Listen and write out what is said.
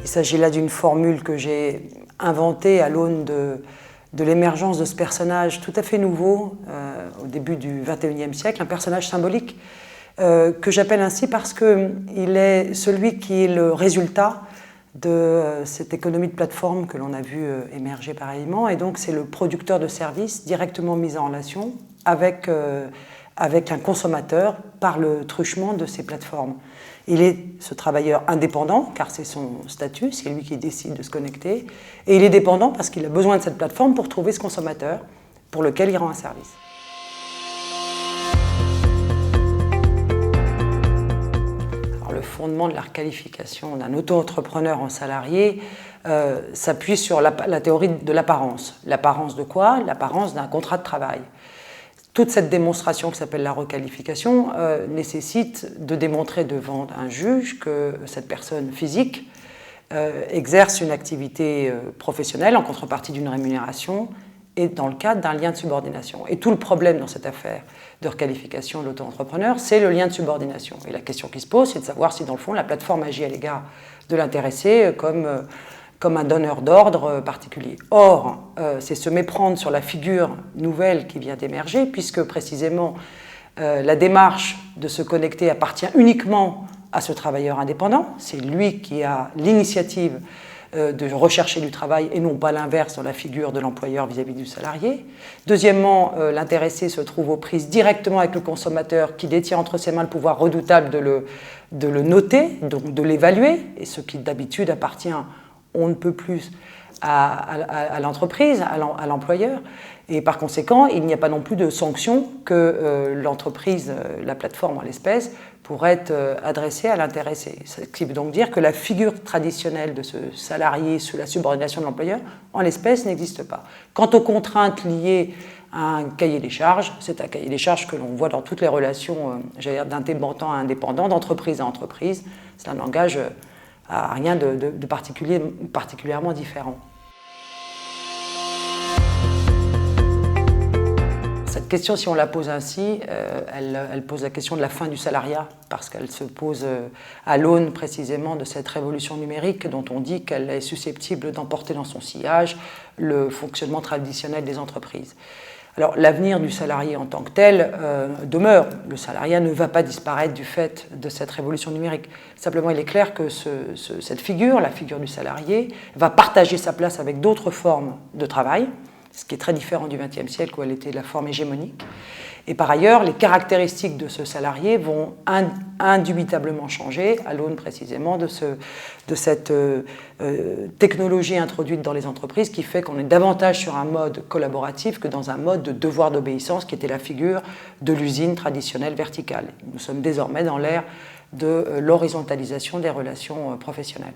Il s'agit là d'une formule que j'ai inventée à l'aune de l'émergence de ce personnage tout à fait nouveau au début du XXIe siècle, un personnage symbolique que j'appelle ainsi parce qu'il est celui qui est le résultat de cette économie de plateforme que l'on a vu émerger pareillement, et donc c'est le producteur de services directement mis en relation avec un consommateur par le truchement de ces plateformes. Il est ce travailleur indépendant, car c'est son statut, c'est lui qui décide de se connecter, et il est dépendant parce qu'il a besoin de cette plateforme pour trouver ce consommateur pour lequel il rend un service. Alors, le fondement de la requalification d'un auto-entrepreneur en salarié s'appuie sur la théorie de l'apparence. L'apparence de quoi? L'apparence d'un contrat de travail. Toute cette démonstration qui s'appelle la requalification nécessite de démontrer devant un juge que cette personne physique exerce une activité professionnelle en contrepartie d'une rémunération et dans le cadre d'un lien de subordination. Et tout le problème dans cette affaire de requalification de l'auto-entrepreneur, c'est le lien de subordination. Et la question qui se pose, c'est de savoir si dans le fond la plateforme agit à l'égard de l'intéressé comme un donneur d'ordre particulier. Or, c'est se méprendre sur la figure nouvelle qui vient d'émerger, puisque précisément la démarche de se connecter appartient uniquement à ce travailleur indépendant. C'est lui qui a l'initiative de rechercher du travail et non pas l'inverse dans la figure de l'employeur vis-à-vis du salarié. Deuxièmement, l'intéressé se trouve aux prises directement avec le consommateur qui détient entre ses mains le pouvoir redoutable de le noter, donc de l'évaluer, et ce qui d'habitude appartient on ne peut plus à l'entreprise, à l'employeur, et par conséquent, il n'y a pas non plus de sanctions que l'entreprise, la plateforme en l'espèce, pourrait adresser à l'intéressé. Ce qui veut donc dire que la figure traditionnelle de ce salarié sous la subordination de l'employeur, en l'espèce, n'existe pas. Quant aux contraintes liées à un cahier des charges, c'est un cahier des charges que l'on voit dans toutes les relations d'indépendant à indépendant, d'entreprise à entreprise. C'est un langage rien de particulièrement différent. Cette question, si on la pose ainsi, elle pose la question de la fin du salariat, parce qu'elle se pose à l'aune précisément de cette révolution numérique dont on dit qu'elle est susceptible d'emporter dans son sillage le fonctionnement traditionnel des entreprises. Alors, l'avenir du salarié en tant que tel demeure. Le salariat ne va pas disparaître du fait de cette révolution numérique. Simplement, il est clair que cette figure, la figure du salarié, va partager sa place avec d'autres formes de travail, ce qui est très différent du XXe siècle où elle était la forme hégémonique. Et par ailleurs, les caractéristiques de ce salarié vont indubitablement changer à l'aune précisément de cette technologie introduite dans les entreprises qui fait qu'on est davantage sur un mode collaboratif que dans un mode de devoir d'obéissance qui était la figure de l'usine traditionnelle verticale. Nous sommes désormais dans l'ère de l'horizontalisation des relations professionnelles.